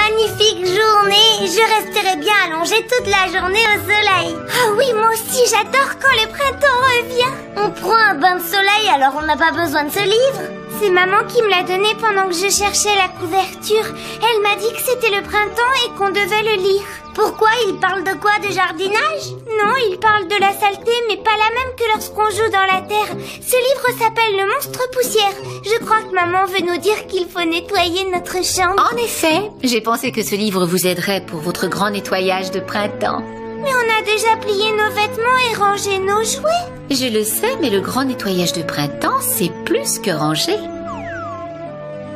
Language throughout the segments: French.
magnifique journée. Je resterai bien allongée toute la journée au soleil. Ah oui, moi aussi, j'adore quand le printemps revient. On prend un bain de soleil, alors on n'a pas besoin de ce livre. C'est maman qui me l'a donné pendant que je cherchais la couverture. Elle m'a dit que c'était le printemps et qu'on devait le lire. Pourquoi? Il parle de quoi? De jardinage? Non, il parle de la saleté, mais pas la même que lorsqu'on joue dans la terre. Ce livre s'appelle Le Monstre Poussière. Je crois que maman veut nous dire qu'il faut nettoyer notre chambre. En effet, j'ai pensé que ce livre vous aiderait pour votre grand nettoyage de printemps. Mais on a déjà plié nos vêtements et rangé nos jouets. Je le sais, mais le grand nettoyage de printemps, c'est plus que ranger.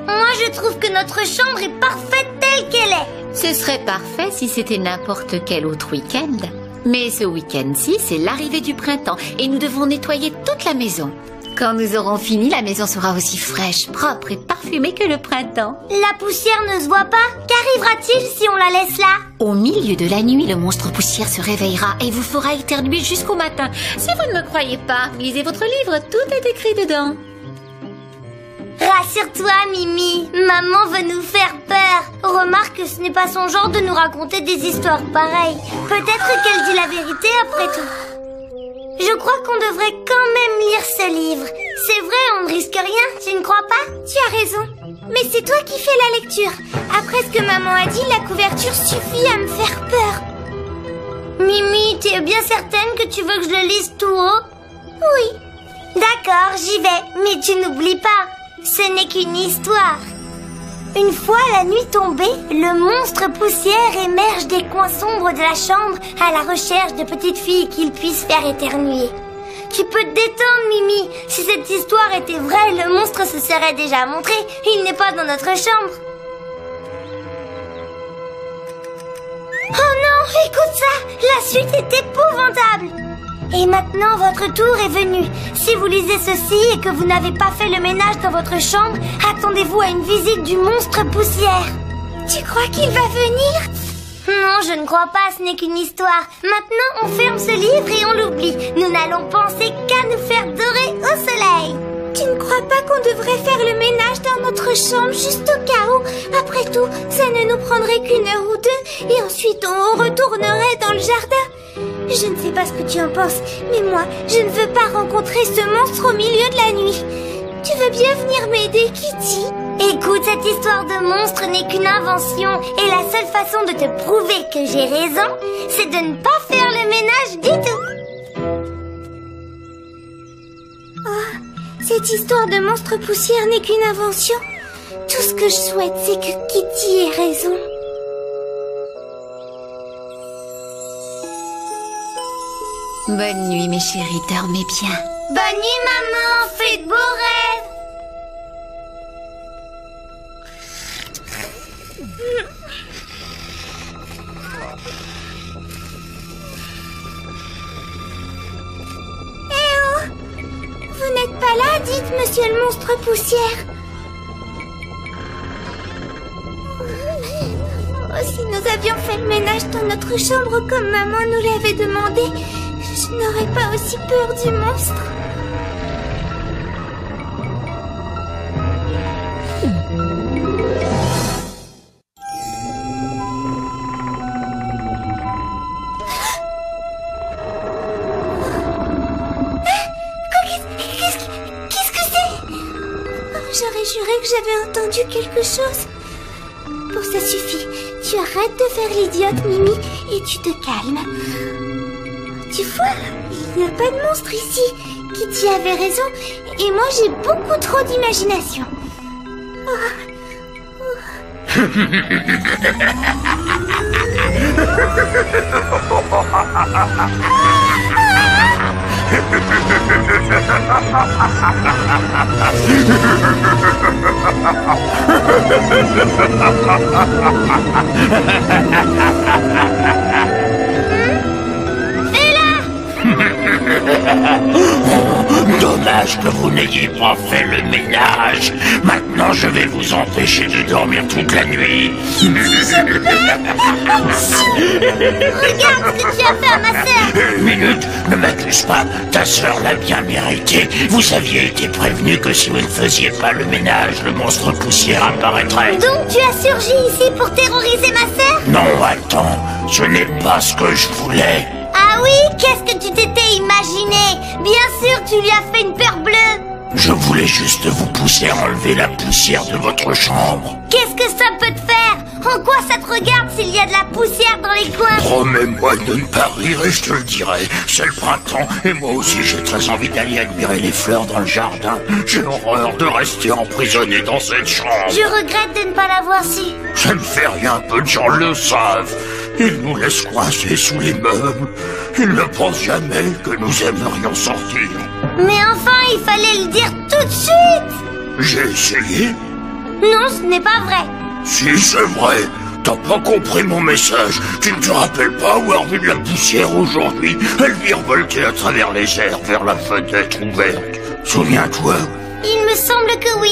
Moi, je trouve que notre chambre est parfaite telle qu'elle est. Ce serait parfait si c'était n'importe quel autre week-end. Mais ce week-end-ci, c'est l'arrivée du printemps et nous devons nettoyer toute la maison. Quand nous aurons fini, la maison sera aussi fraîche, propre et parfumée que le printemps. La poussière ne se voit pas. Qu'arrivera-t-il si on la laisse là? Au milieu de la nuit, le monstre poussière se réveillera et vous fera éternuer jusqu'au matin. Si vous ne me croyez pas, lisez votre livre, tout est écrit dedans. Rassure-toi, Mimi, maman veut nous faire peur. Remarque que ce n'est pas son genre de nous raconter des histoires pareilles. Peut-être qu'elle dit la vérité après tout. Je crois qu'on devrait quand même lire ce livre. C'est vrai, on ne risque rien, tu ne crois pas? Tu as raison. Mais c'est toi qui fais la lecture. Après ce que maman a dit, la couverture suffit à me faire peur. Mimi, tu es bien certaine que tu veux que je le lise tout haut? Oui. D'accord, j'y vais, mais tu n'oublies pas. Ce n'est qu'une histoire. Une fois la nuit tombée, le monstre poussière émerge des coins sombres de la chambre à la recherche de petites filles qu'il puisse faire éternuer. Tu peux te détendre, Mimi. Si cette histoire était vraie, le monstre se serait déjà montré. Il n'est pas dans notre chambre. Oh non, écoute ça. La suite est épouvantable. Et maintenant, votre tour est venu. Si vous lisez ceci et que vous n'avez pas fait le ménage dans votre chambre, attendez-vous à une visite du monstre poussière. Tu crois qu'il va venir? Non, je ne crois pas, ce n'est qu'une histoire. Maintenant, on ferme ce livre et on l'oublie. Nous n'allons penser qu'à nous faire dorer au soleil. Tu ne crois pas qu'on devrait faire le ménage dans notre chambre juste au cas où? Après tout, ça ne nous prendrait qu'une heure ou deux et ensuite on retournerait dans le jardin. Je ne sais pas ce que tu en penses, mais moi, je ne veux pas rencontrer ce monstre au milieu de la nuit. Tu veux bien venir m'aider, Kitty? Écoute, cette histoire de monstre n'est qu'une invention et la seule façon de te prouver que j'ai raison, c'est de ne pas faire le ménage du tout. Oh, cette histoire de monstre poussière n'est qu'une invention. Tout ce que je souhaite, c'est que Kitty ait raison. Bonne nuit, mes chéris, dormez bien. Bonne nuit, maman, fais de beaux rêves. Eh oh! Vous n'êtes pas là, dites, monsieur le monstre poussière. Oh, si nous avions fait le ménage dans notre chambre comme maman nous l'avait demandé, je n'aurais pas aussi peur du monstre. Qu'est-ce que c'est? J'aurais juré que j'avais entendu quelque chose. Bon, ça suffit. Tu arrêtes de faire l'idiote, Mimi, et tu te calmes. Tu vois, il n'y a pas de monstre ici. Kitty avait raison, et moi j'ai beaucoup trop d'imagination. Dommage. dommage que vous n'ayez pas fait le ménage. Maintenant, je vais vous empêcher de dormir toute la nuit. Regarde ce que tu as fait à ma sœur. Une minute, ne m'accuse pas. Ta sœur l'a bien mérité. Vous aviez été prévenu que si vous ne faisiez pas le ménage, le monstre poussière apparaîtrait. Donc tu as surgi ici pour terroriser ma sœur? Non, attends, ce n'est pas ce que je voulais. Ah oui? Qu'est-ce que tu t'étais imaginé? Bien sûr, tu lui as fait une peur bleue. Je voulais juste vous pousser à enlever la poussière de votre chambre. Qu'est-ce que ça peut te faire? En quoi ça te regarde s'il y a de la poussière dans les coins? Promets-moi de ne pas rire et je te le dirai. C'est le printemps et moi aussi j'ai très envie d'aller admirer les fleurs dans le jardin. J'ai horreur de rester emprisonné dans cette chambre. Je regrette de ne pas l'avoir su. Ça ne fait rien, peu de gens le savent. Ils nous laissent coincés sous les meubles. Ils ne pensent jamais que nous aimerions sortir. Mais enfin, il fallait le dire tout de suite. J'ai essayé. Non, ce n'est pas vrai. Si, c'est vrai. T'as pas compris mon message. Tu ne te rappelles pas avoir vu de la poussière aujourd'hui? Elle virevoltait à travers les airs vers la fenêtre ouverte. Souviens-toi? Il me semble que oui.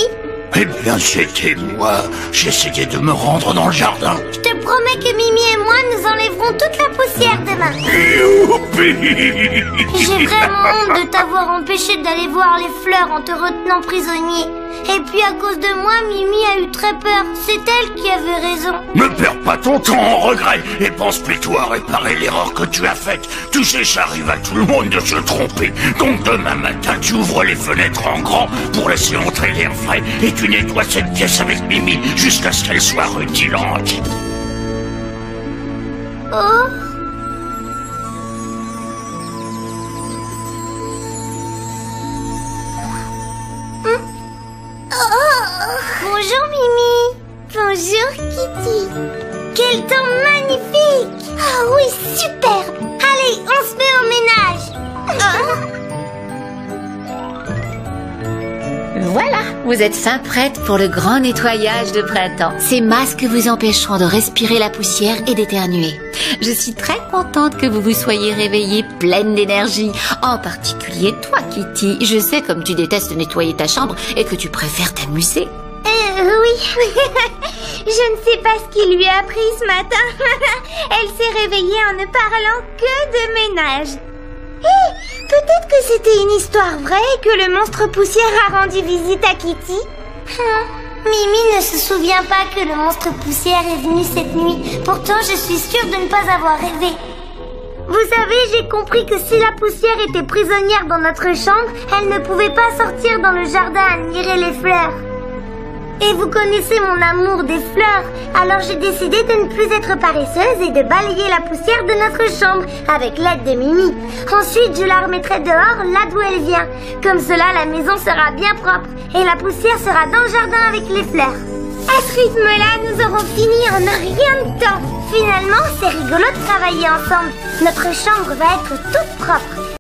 Eh bien, c'était moi. J'essayais de me rendre dans le jardin. Je te promets que Mimi et moi, nous enlèverons toute la poussière demain. Youpi! J'ai vraiment honte de t'avoir empêché d'aller voir les fleurs en te retenant prisonnier. Et puis à cause de moi, Mimi a eu très peur. C'est elle qui avait raison. Ne perds pas ton temps en regret et pense plutôt à réparer l'erreur que tu as faite. Tu sais, ça arrive à tout le monde de se tromper. Donc demain matin, tu ouvres les fenêtres en grand pour laisser entrer l'air frais et tu nettoies cette pièce avec Mimi jusqu'à ce qu'elle soit rutilante. Oh. Bonjour Mimi. Bonjour Kitty. Quel temps magnifique. Ah oui, superbe. Allez, on se met au ménage. Voilà, vous êtes fin prête pour le grand nettoyage de printemps. Ces masques vous empêcheront de respirer la poussière et d'éternuer. Je suis très contente que vous vous soyez réveillée pleine d'énergie. En particulier toi, Kitty. Je sais comme tu détestes nettoyer ta chambre et que tu préfères t'amuser. Oui. Je ne sais pas ce qui lui a pris ce matin. Elle s'est réveillée en ne parlant que de ménage. Peut-être que c'était une histoire vraie et que le monstre poussière a rendu visite à Kitty. Mimi ne se souvient pas que le monstre poussière est venu cette nuit. Pourtant, je suis sûre de ne pas avoir rêvé. Vous savez, j'ai compris que si la poussière était prisonnière dans notre chambre, elle ne pouvait pas sortir dans le jardin admirer les fleurs. Et vous connaissez mon amour des fleurs, alors j'ai décidé de ne plus être paresseuse et de balayer la poussière de notre chambre avec l'aide de Mimi. Ensuite, je la remettrai dehors, là d'où elle vient. Comme cela, la maison sera bien propre et la poussière sera dans le jardin avec les fleurs. À ce rythme-là, nous aurons fini en rien de temps. Finalement, c'est rigolo de travailler ensemble. Notre chambre va être toute propre.